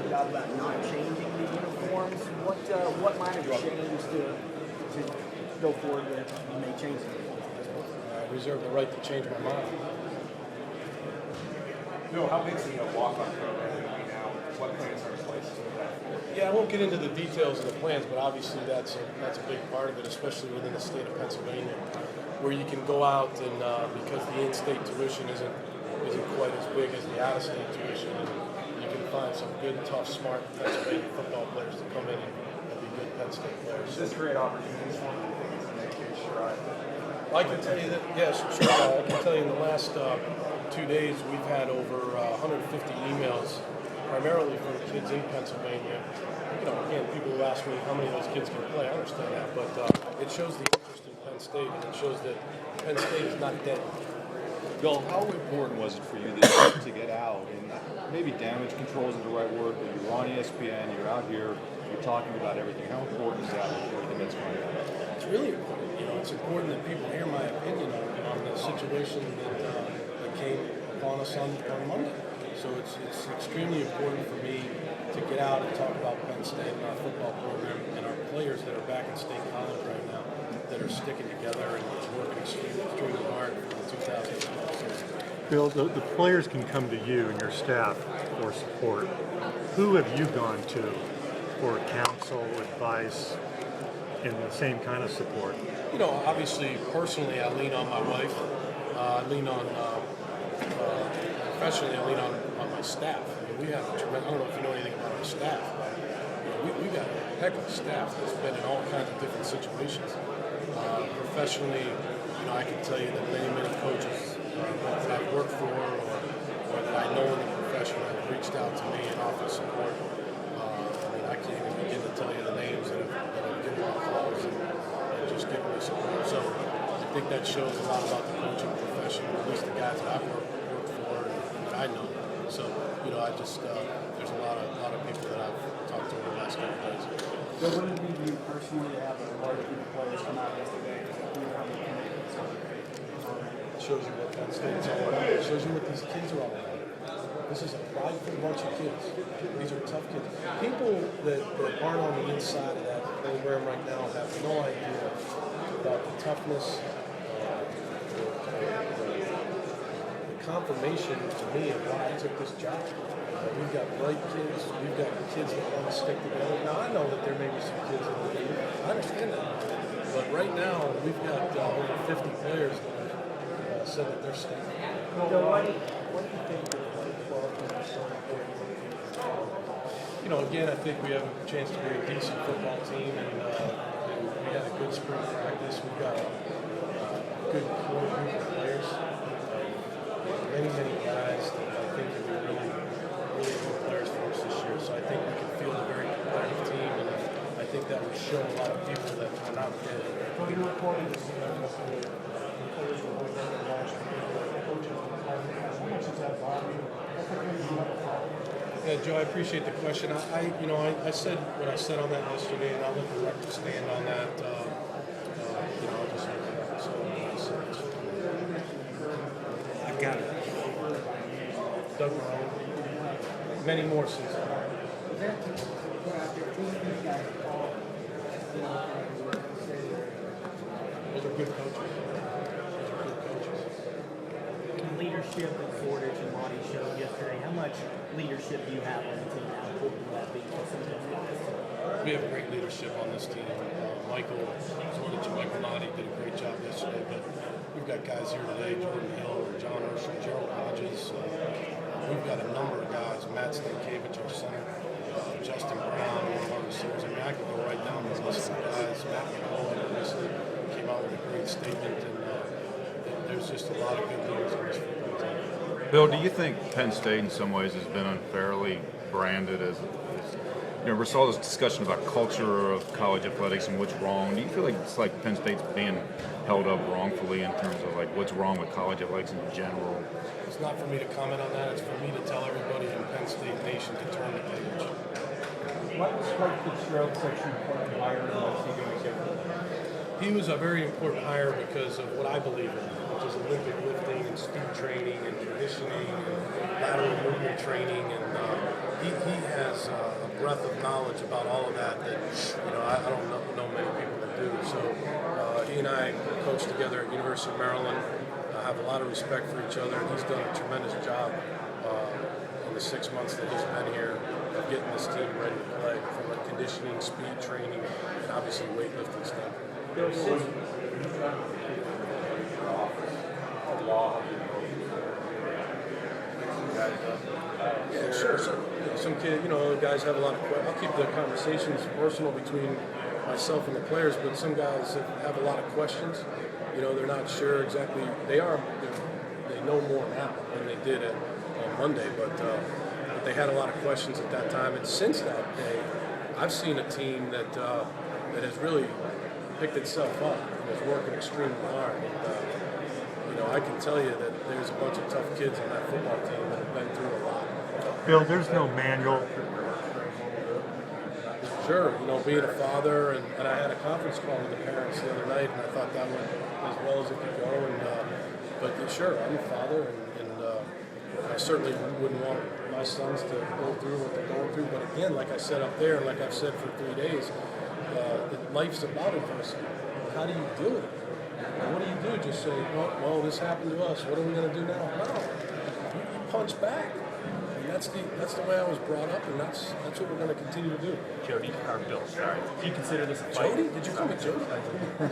tweeted out about not changing the uniforms. What might have changed to go forward with and make changes? I reserve the right to change my mind. Bill, how big is the walk-on program going to be now? What plans are in place for that? Yeah, I won't get into the details of the plans, but obviously that's a big part of it, especially within the state of Pennsylvania, where you can go out and because the in-state tuition isn't quite as big as the out-of-state tuition, and you can find some good, tough, smart Pennsylvania football players to come in and be good Penn State players. Does this create opportunities for you? In that case, sure. I can tell you that, yes, sure. I can tell you in the last 2 days we've had over 150 emails, primarily from kids in Pennsylvania. You know, again, people who ask me how many of those kids can play. I understand that, but it shows the interest in Penn State, and it shows that Penn State is not dead. Bill, how important was it for you this year to get out? And maybe damage control isn't the right word, but you're on ESPN, you're out here, you're talking about everything. How important is that for the Mets coming out? It's really important. You know, it's important that people hear my opinion on the situation that came upon us on Monday. So it's extremely important for me to get out and talk about Penn State and our football program and our players that are back in State College right now that are sticking together and working extremely hard for the 2012 season. Bill, the players can come to you and your staff for support. Who have you gone to for counsel, advice, and the same kind of support? You know, obviously, personally, I lean on my wife. I lean on, professionally, I lean on my staff. I mean, we have a tremendous, I don't know if you know anything about our staff, but you know, we got a heck of a staff that's been in all kinds of different situations. Professionally, you know, I can tell you that many coaches that I've worked for or that I know in the profession have reached out to me and offered support. I mean, I can't even begin to tell you the names that have given me calls and just given me support. So I think that shows a lot about the coaching profession, at least the guys that I've worked for and that I know. So, you know, I just, there's a lot of people that I've talked to over the last couple of days. So what did it mean to you personally to have a large group of players come out yesterday? It shows you what Penn State's all about. It shows you what these kids are all about. This is a prideful bunch of kids. These are tough kids. People that aren't on the inside of that program right now have no idea about the toughness, the confirmation to me of why I took this job. We've got bright kids. We've got kids that want to stick together. Now, I know that there may be some kids in the league. I understand that. But right now, we've got over 50 players that said that they're staying. What do you think the 2012 is going to You know, again, I think we have a chance to be a decent football team, and we had a good spring practice. We've got a good core group of players. Many guys that I think can be really good players for us this year. So I think we can field a very competitive team, and I think that would show a lot of people that are not dead. Well, you reported this yesterday. The players were going down and watching the coaches. How much is that bother you? Yeah, Joe, I appreciate the question. I said what I said on that yesterday, and I'll let the record stand on that. I'll just say what I said. I've got it. Doug Marone, many more seasons. Those are good coaches. Leadership that Fordich and Monty showed yesterday. How much leadership do you have on the team? How important will that be for some of those guys? We have great leadership on this team. Michael Fordich and Michael Noddy did a great job yesterday, but we've got guys here today, Jordan Hill, John Urshel, Gerald Hodges. We've got a number of guys, Matt Stankiewicz, our center, Justin Brown, one of our receivers. I mean, I could go right down this list of guys. Matt McCullough recently came out with a great statement, and there's just a lot of good leaders on this football team. Bill, do you think Penn State in some ways has been unfairly branded as we saw this discussion about culture of college athletics and what's wrong. Do you feel like it's like Penn State's being held up wrongfully in terms of like what's wrong with college athletics in general? It's not for me to comment on that. It's for me to tell everybody in Penn State Nation to turn the page. What was Mike Fitzgerald such an important hire and what's he going to get? He was a very important hire because of what I believe in, which is does Olympic lifting and speed training and conditioning and lateral movement training, and he has a breadth of knowledge about all of that I don't know many people that do. So he and I coach together at University of Maryland. Have a lot of respect for each other, and he's done a tremendous job in the 6 months that he's been here of getting this team ready to play from a conditioning, speed training, and obviously weightlifting standpoint. Yeah, sure. Some kid, guys have a lot of questions. I'll keep the conversations personal between myself and the players, but some guys have a lot of questions. They're not sure exactly. They know more now than they did on Monday, but they had a lot of questions at that time. And since that day, I've seen a team that has really picked itself up and is working extremely hard. And, I can tell you that there's a bunch of tough kids on that football team that have been through a lot. Bill, there's no manual. Sure, being a father, and I had a conference call with the parents the other night, and I thought that went as well as it could go. But sure, I'm a father, and I certainly wouldn't want my sons to go through what they're going through. But again, like I said up there, and like I've said for 3 days, life's about adversity. How do you deal with it? What do you do? Just say, well, this happened to us. What are we going to do now? No, you punch back. And that's the way I was brought up, and that's what we're going to continue to do. Jody, or Bill, sorry. Do you consider this a fight? Jody? Did you call me Jody?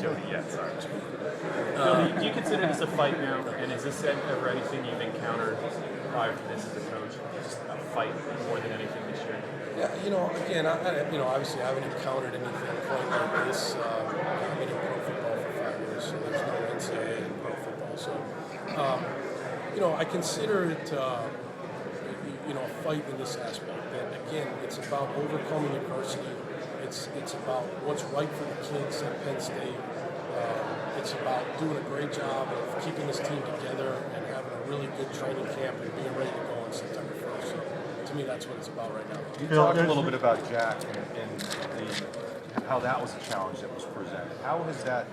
Jody, yeah, sorry. Bill, do you consider this a fight now? And is this ever anything you've encountered prior to this as a coach? Just a fight more than anything this year? Yeah, again, obviously I haven't encountered anything quite like this. I've been in pro football for 5 years, so there's no NCAA in pro football. So, I consider it, a fight in this aspect. That again, it's about overcoming adversity. It's about what's right for the kids at Penn State. It's about doing a great job of keeping this team together and having a really good training camp and being ready to go on September 1st. So, to me, that's what it's about right now. You talked a little bit about Jack and how that was a challenge that was presented. How has that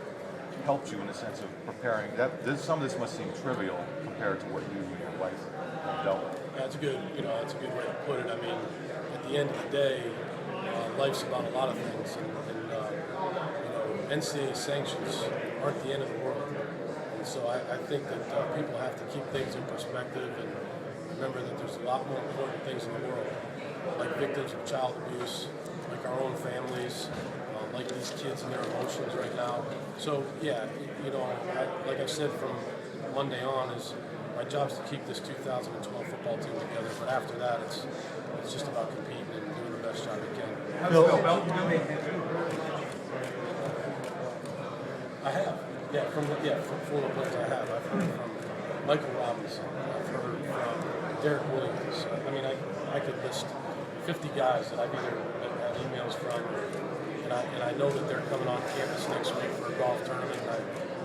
helped you in the sense of preparing? Some of this must seem trivial compared to what you and your wife have dealt with. That's a good way to put it. I mean, at the end of the day, life's about a lot of things, and NCAA sanctions aren't the end of the world. And so I think that people have to keep things in perspective and remember that there's a lot more important things in the world, like victims of child abuse, like our own families, like these kids and their emotions right now. So yeah, like I said from Monday on, is my job is to keep this 2012 football team together. But after that, it's just about competing and doing the best job we can. Bill, I have, from former players I have. I've heard from Michael Robinson. I've heard from Derek Williams. I mean, I could list 50 guys that I've either had emails from, and I know that they're coming on campus next week for a golf tournament. And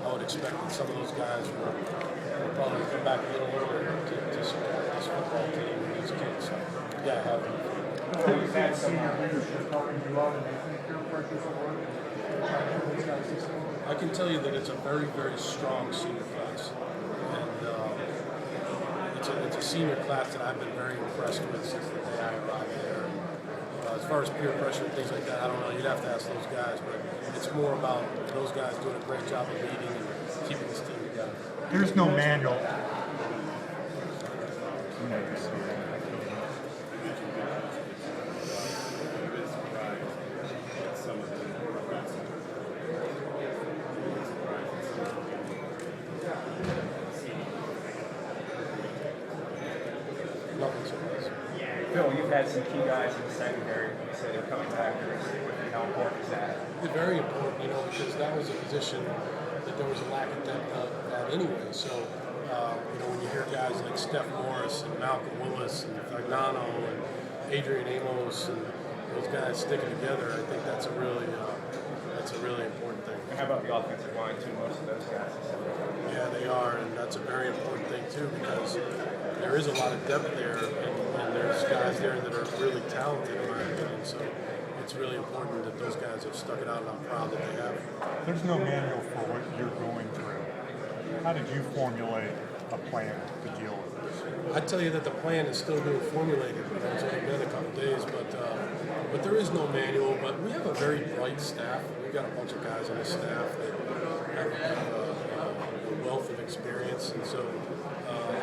I would expect that some of those guys will probably come back a little earlier to support this football team and these kids. So, yeah, I have. You've had senior leadership helping you out, and I think peer pressure's a word. I can tell you that it's a very, very strong senior class. And it's a senior class that I've been very impressed with since the day I arrived there. As far as peer pressure and things like that, I don't know. You'd have to ask those guys. But it's more about those guys doing a great job of leading and keeping this team together. There's no manual. Nothing surprising. Bill, you've had some key guys in the secondary. You said they're coming back. How important is that? It's very important, because that was a position that there was a lack of depth at anyway. So, when you hear guys like Steph Morris and Malcolm Willis and Fagnano and Adrian Amos and those guys sticking together, I think that's a really important thing. And how about the offensive line, too? Most of those guys. Yeah, they are, and that's a very important thing too, because there is a lot of depth there, and there's guys there that are really talented in my opinion. So it's really important that those guys have stuck it out, and I'm proud that they have. There's no manual for what you're going through. How did you formulate a plan to deal with this? I tell you that the plan is still being formulated. You know, it's only been a couple days, but there is no manual. But we have a very bright staff. We've got a bunch of guys on the staff that have a wealth of experience, and so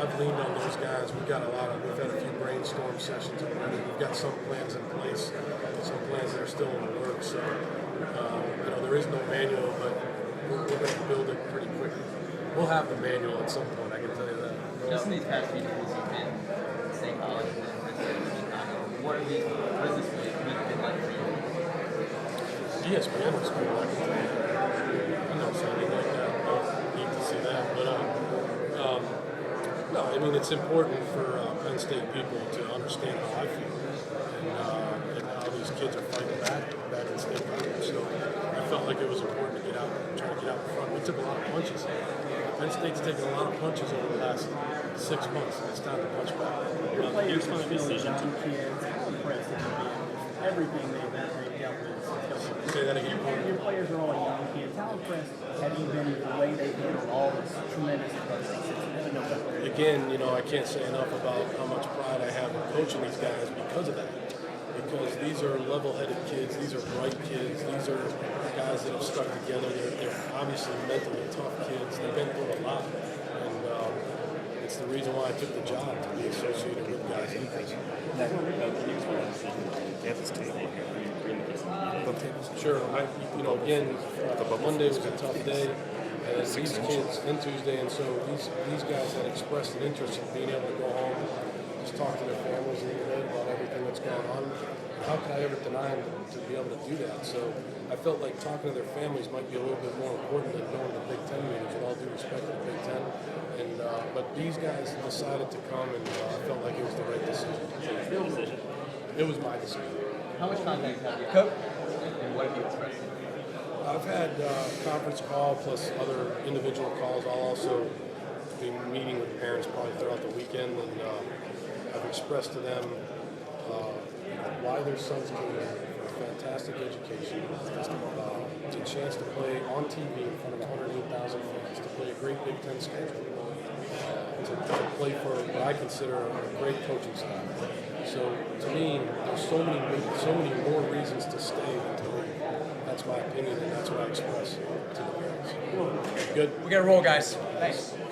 I've leaned on those guys. We've had a few brainstorm sessions already. We've got some plans in place, some plans that are still in the works. So you know, there is no manual, but we're going to build it pretty quickly. We'll have the manual at some point. I can tell you that. Just in these past few days, you've been State College and then Princeton and Chicago. What is this week been like for you? ESPN was cool. I can tell you. I'm not sounding like that. I don't need to see that, but no. I mean, it's important for Penn State people to understand how I feel and how these kids are fighting back in state college. So I felt like it was important to get out, try to get out in front. We took a lot of punches. Penn State's taken a lot of punches over the last 6 months, and it's time to punch back. Your players feel young kids. How impressed have you been with everything they've dealt with? Say that again. Your players are all young kids. How impressed have you been with the way they've handled all this tremendous adversity? Again, you know, I can't say enough about how much pride I have in coaching these guys because of that. Because these are level-headed kids, these are bright kids, these are guys that have stuck together. They're obviously mentally tough kids. They've been through a lot, and it's the reason why I took the job, to be associated with guys like this. Sure. Again, Monday was a tough day. And these kids, and Tuesday, and so these guys had expressed an interest in being able to go home, just talk to their families a little bit about everything that's going on. How could I ever deny them to be able to do that? So I felt like talking to their families might be a little bit more important than going to the Big Ten meetings, with all due respect to the Big Ten. And but these guys decided to come, and I felt like it was the right decision. Your decision. It was my decision. How much contact have you had? And what have you expressed? I've had conference call plus other individual calls. I'll also be meeting with parents probably throughout the weekend, and I've expressed to them why their sons came in for a fantastic education, a chance to play on TV in front of 108,000 fans, to play a great Big Ten schedule, to play for what I consider a great coaching staff. So to me, there's so many more reasons to stay than to leave. That's my opinion, and that's what I express to the parents. Good. We got to roll, guys. Thanks.